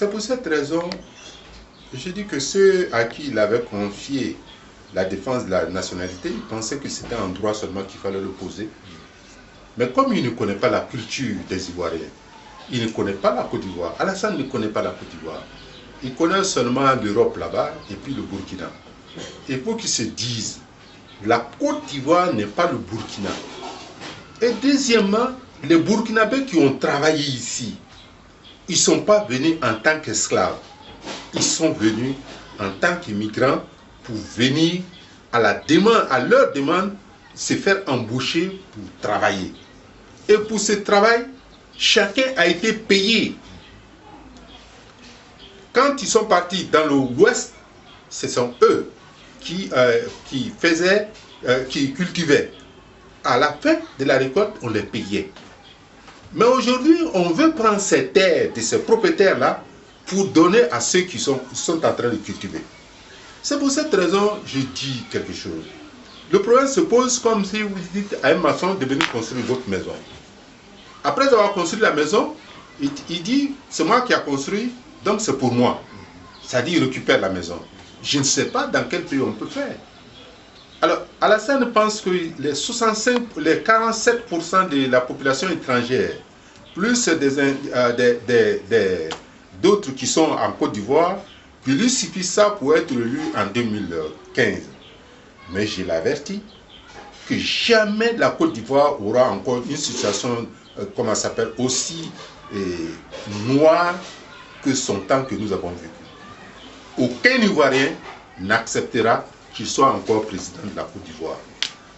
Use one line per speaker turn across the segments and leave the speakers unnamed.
C'est pour cette raison, je dis que ceux à qui il avait confié la défense de la nationalité, ils pensaient que c'était un droit seulement qu'il fallait le poser. Mais comme il ne connaît pas la culture des Ivoiriens, il ne connaît pas la Côte d'Ivoire, Alassane ne connaît pas la Côte d'Ivoire, il connaît seulement l'Europe là-bas et puis le Burkina. Il faut qu'ils se disent, la Côte d'Ivoire n'est pas le Burkina. Et deuxièmement, les Burkinabés qui ont travaillé ici, ils ne sont pas venus en tant qu'esclaves. Ils sont venus en tant qu'immigrants pour venir à leur demande, se faire embaucher pour travailler. Et pour ce travail, chacun a été payé. Quand ils sont partis dans l'Ouest, ce sont eux qui cultivaient. À la fin de la récolte, on les payait. Mais aujourd'hui, on veut prendre ces terres de ces propriétaires-là pour donner à ceux qui sont en train de cultiver. C'est pour cette raison que je dis quelque chose. Le problème se pose comme si vous dites à un maçon de venir construire votre maison. Après avoir construit la maison, il dit, c'est moi qui ai construit, donc c'est pour moi. C'est-à-dire, il récupère la maison. Je ne sais pas dans quel pays on peut faire. Alors, Alassane pense que les 47% de la population étrangère, plus d'autres qui sont en Côte d'Ivoire, il lui suffit ça pour être élu en 2015. Mais je l'avertis que jamais la Côte d'Ivoire aura encore une situation, aussi noire que son temps que nous avons vécu. Aucun Ivoirien n'acceptera qu'il soit encore président de la Côte d'Ivoire,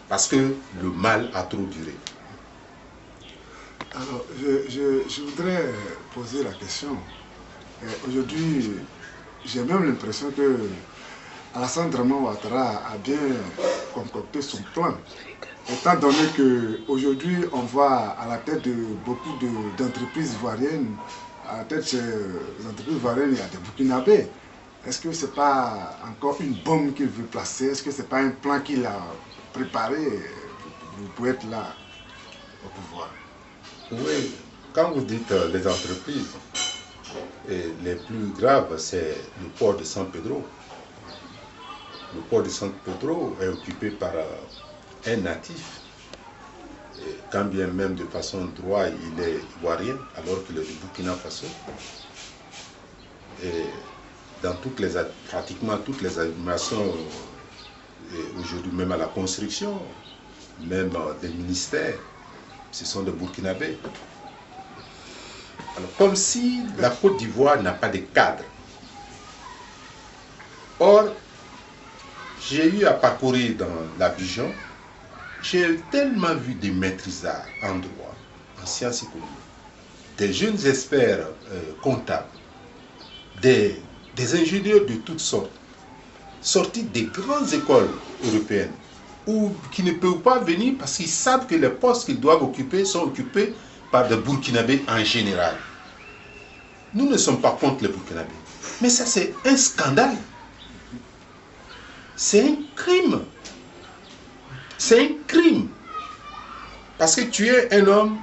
parce que le mal a trop duré.
Alors, je voudrais poser la question. Aujourd'hui, j'ai même l'impression que Alassane Draman Ouattara a bien concocté son plan. Étant donné qu'aujourd'hui, on voit à la tête de beaucoup d'entreprises ivoiriennes, à la tête des entreprises ivoiriennes, il y a des Burkinabés. Est-ce que ce n'est pas encore une bombe qu'il veut placer? Est-ce que ce n'est pas un plan qu'il a préparé pour être là au pouvoir?
Oui, quand vous dites les entreprises, les plus graves, c'est le port de San Pedro. Le port de San Pedro est occupé par un natif. Et quand bien même de façon droite, il est ivoirien, alors qu'il est du Burkina Faso. Et dans pratiquement toutes les animations, aujourd'hui même à la construction, même des ministères, ce sont des Burkinabés. Alors, comme si la Côte d'Ivoire n'a pas de cadre. Or, j'ai eu à parcourir dans l'Abidjan, j'ai tellement vu des maîtrisards en droit, en sciences économiques, des jeunes experts comptables, des ingénieurs de toutes sortes, sortis des grandes écoles européennes, qui ne peuvent pas venir parce qu'ils savent que les postes qu'ils doivent occuper sont occupés par des Burkinabés en général. Nous ne sommes pas contre les Burkinabés, mais ça c'est un scandale. C'est un crime. C'est un crime. Parce que tu es un homme,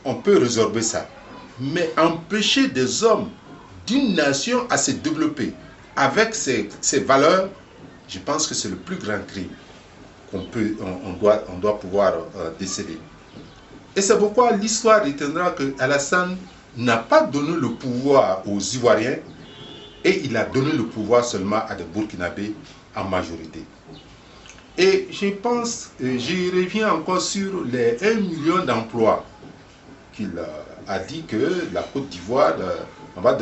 on peut résorber ça. Mais empêcher des hommes d'une nation à se développer avec ses valeurs, je pense que c'est le plus grand crime on doit pouvoir déceler. Et c'est pourquoi l'histoire retiendra que Alassane n'a pas donné le pouvoir aux Ivoiriens et il a donné le pouvoir seulement à des Burkinabés en majorité. Et je pense, je reviens encore sur les 1 million d'emplois qu'il a dit que la Côte d'Ivoire, on va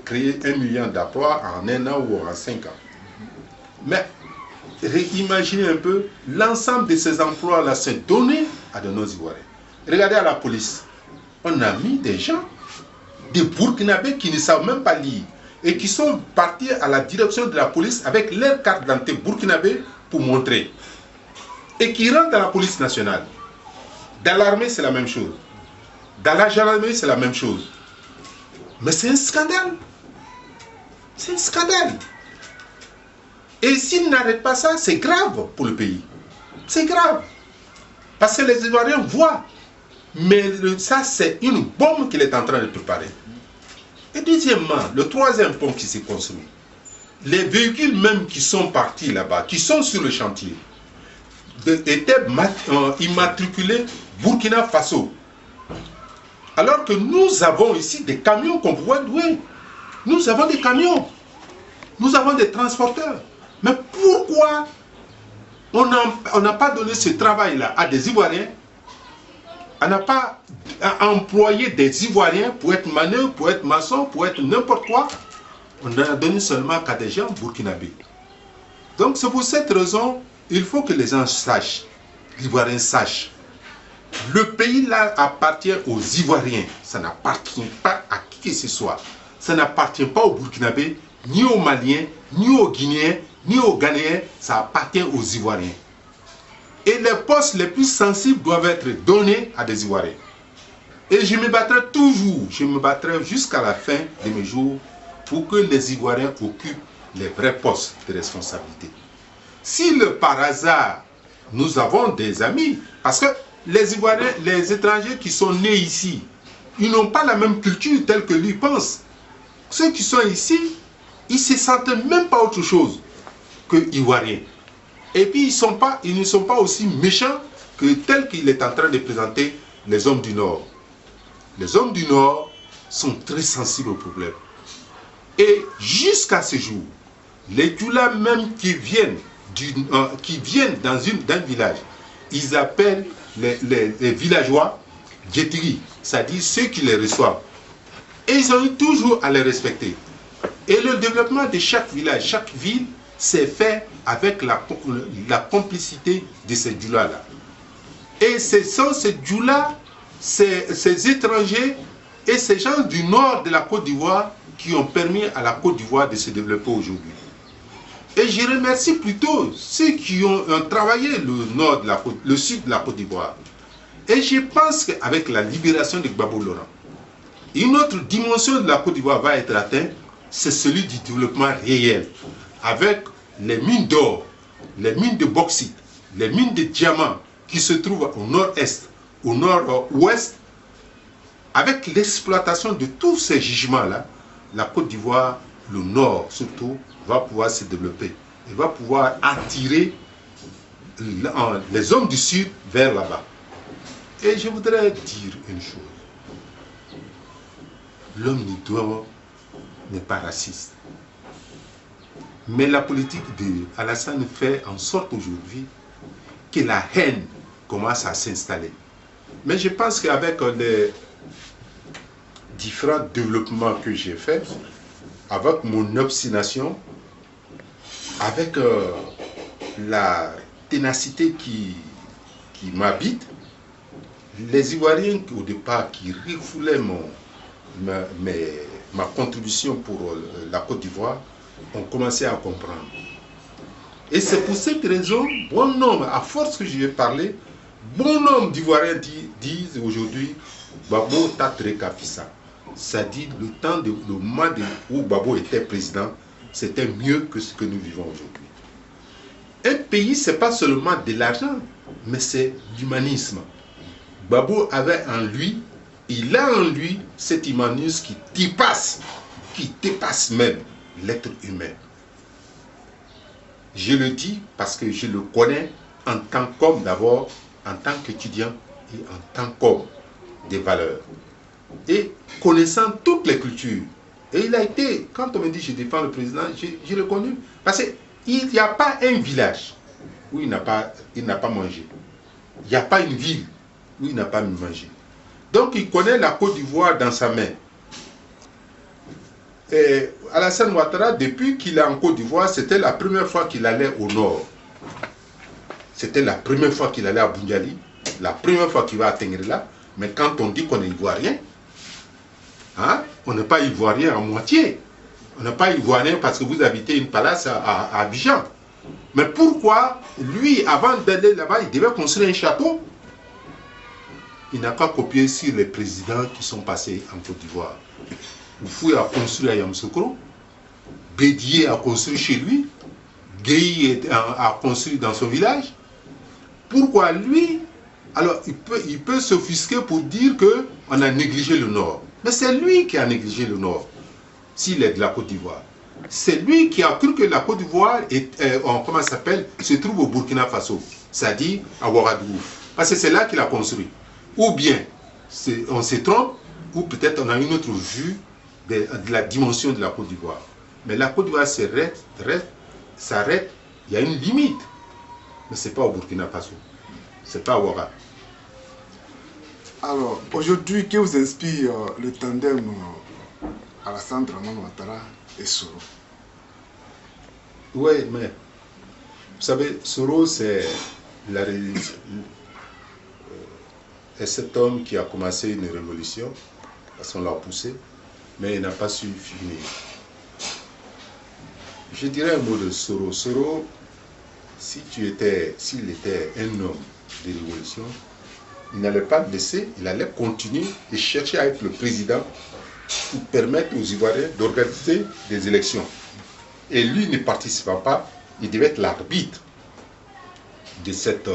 créer 1 million d'emplois en 1 an ou en 5 ans. Mais imaginez un peu, l'ensemble de ces emplois-là, c'est donné à de nos Ivoiriens. Regardez à la police, on a mis des gens, des Burkinabés qui ne savent même pas lire et qui sont partis à la direction de la police avec leur carte d'identité burkinabé pour montrer. Et qui rentrent dans la police nationale. Dans l'armée, c'est la même chose. Dans la gendarmerie, c'est la même chose. Mais c'est un scandale. C'est un scandale. Et s'ils n'arrêtent pas ça, c'est grave pour le pays. C'est grave. Parce que les Ivoiriens voient. Mais ça, c'est une bombe qu'il est en train de préparer. Et deuxièmement, le troisième pont qui s'est construit, les véhicules même qui sont partis là-bas, qui sont sur le chantier, étaient immatriculés Burkina Faso. Alors que nous avons ici des camions qu'on pouvait louer. Nous avons des camions. Nous avons des transporteurs. Mais pourquoi on n'a pas donné ce travail-là à des Ivoiriens? On n'a pas employé des Ivoiriens pour être manœuvres, pour être maçons, pour être n'importe quoi. On a donné seulement qu'à des gens burkinabés. Donc c'est pour cette raison, il faut que les gens sachent, les Ivoiriens sachent. Le pays là appartient aux Ivoiriens. Ça n'appartient pas à qui que ce soit. Ça n'appartient pas aux Burkinabés, ni aux Maliens, ni aux Guinéens, ni aux Ghanéens. Ça appartient aux Ivoiriens. Et les postes les plus sensibles doivent être donnés à des Ivoiriens. Et je me battrai toujours, je me battrai jusqu'à la fin de mes jours pour que les Ivoiriens occupent les vrais postes de responsabilité. Si par hasard, nous avons des amis, parce que les Ivoiriens, les étrangers qui sont nés ici, ils n'ont pas la même culture telle que lui pense. Ceux qui sont ici, ils ne se sentent même pas autre chose que Ivoiriens. Et puis ils ne sont pas aussi méchants que tels qu'il est en train de présenter les hommes du Nord. Les hommes du Nord sont très sensibles aux problèmes. Et jusqu'à ce jour, les Djoula même qui viennent d'un village, ils appellent les villageois Djetiri, c'est-à-dire ceux qui les reçoivent. Et ils ont eu toujours à les respecter. Et le développement de chaque village, chaque ville, s'est fait avec la complicité de ces Djoula-là. Et ce sont ces Djoula, ces étrangers et ces gens du nord de la Côte d'Ivoire qui ont permis à la Côte d'Ivoire de se développer aujourd'hui. Et je remercie plutôt ceux qui ont travaillé le sud de la Côte d'Ivoire. Et je pense qu'avec la libération de Gbagbo Laurent, une autre dimension de la Côte d'Ivoire va être atteinte, c'est celui du développement réel, avec les mines d'or, les mines de bauxite, les mines de diamants qui se trouvent au nord-est, au nord-ouest. Avec l'exploitation de tous ces gisements-là, la Côte d'Ivoire, le nord surtout, va pouvoir se développer. Il va pouvoir attirer les hommes du sud vers là-bas. Et je voudrais dire une chose. L'homme du nord n'est pas raciste. Mais la politique d'Alassane fait en sorte aujourd'hui que la haine commence à s'installer. Mais je pense qu'avec les différents développements que j'ai faits, avec mon obstination, avec la ténacité qui m'habite, les Ivoiriens au départ qui refoulaient ma contribution pour la Côte d'Ivoire ont commencé à comprendre. Et c'est pour cette raison, bon nombre, à force que je vais parler, bon nombre d'Ivoiriens disent aujourd'hui Gbagbo Tatreka Fissa. C'est-à-dire le moment où Gbagbo était président, c'était mieux que ce que nous vivons aujourd'hui. Un pays, ce n'est pas seulement de l'argent, mais c'est l'humanisme. Gbagbo avait en lui, il a en lui cet humanisme qui dépasse même l'être humain. Je le dis parce que je le connais en tant qu'homme d'abord, en tant qu'étudiant et en tant qu'homme des valeurs. Et connaissant toutes les cultures. Et il a été, quand on me dit je défends le président, je l'ai connu. Parce qu'il n'y a pas un village où il n'a pas mangé. Il n'y a pas une ville où il n'a pas mangé. Donc il connaît la Côte d'Ivoire dans sa main. Et Alassane Ouattara, depuis qu'il est en Côte d'Ivoire, c'était la première fois qu'il allait au nord. C'était la première fois qu'il allait à Boundiali, la première fois qu'il va à Tengrela. Mais quand on dit qu'on est ivoirien, hein, on n'est pas ivoirien à moitié. On n'est pas ivoirien parce que vous habitez une palace à Abidjan. Mais pourquoi, lui, avant d'aller là-bas, il devait construire un château? Il n'a qu'à copier sur les présidents qui sont passés en Côte d'Ivoire. Oufoué a construit à Yamoussoukro, Bédié a construit chez lui, Gueye a construit dans son village. Pourquoi lui? Alors il peut s'offusquer pour dire qu'on a négligé le Nord. Mais c'est lui qui a négligé le Nord. s'il est de la Côte d'Ivoire. C'est lui qui a cru que la Côte d'Ivoire comment ça s'appelle, se trouve au Burkina Faso, c'est-à-dire à Ouagadougou. Parce que c'est là qu'il a construit. Ou bien, on se trompe, ou peut-être on a une autre vue de la dimension de la Côte d'Ivoire. Mais la Côte d'Ivoire s'arrête, il y a une limite. Mais ce n'est pas au Burkina Faso, ce n'est pas à Ouagadougou.
Alors, aujourd'hui, que vous inspire le tandem Alassane Dramane Ouattara et Soro?
Oui, mais vous savez, Soro, c'est cet homme qui a commencé une révolution, parce qu'on l'a poussé, mais il n'a pas su finir. Je dirais un mot de Soro. Soro, s'il était un homme de révolution, il n'allait pas le laisser, il allait continuer et chercher à être le président pour permettre aux Ivoiriens d'organiser des élections. Et lui ne participant pas, il devait être l'arbitre de cette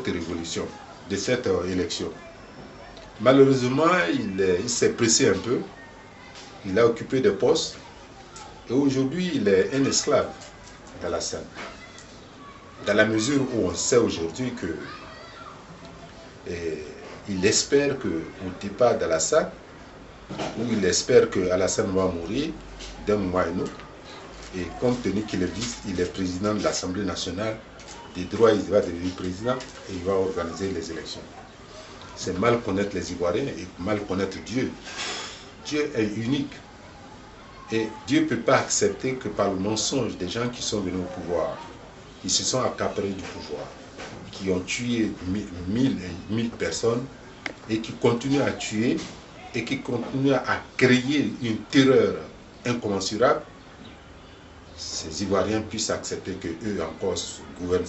révolution, de cette élection. Malheureusement, il s'est pressé un peu, il a occupé des postes, et aujourd'hui, il est un esclave d'Alassane. Dans la mesure où on sait aujourd'hui que il espère qu'au départ d'Alassane, ou il espère que Alassane va mourir d'un moment à un autre, et compte tenu qu'il est président de l'Assemblée nationale, des droits, il va devenir président et il va organiser les élections. C'est mal connaître les Ivoiriens et mal connaître Dieu. Dieu est unique. Et Dieu ne peut pas accepter que par le mensonge des gens qui sont venus au pouvoir, qui se sont accaparés du pouvoir, qui ont tué 1000 personnes et qui continuent à tuer et qui continuent à créer une terreur incommensurable, ces Ivoiriens puissent accepter qu'eux encore gouvernent.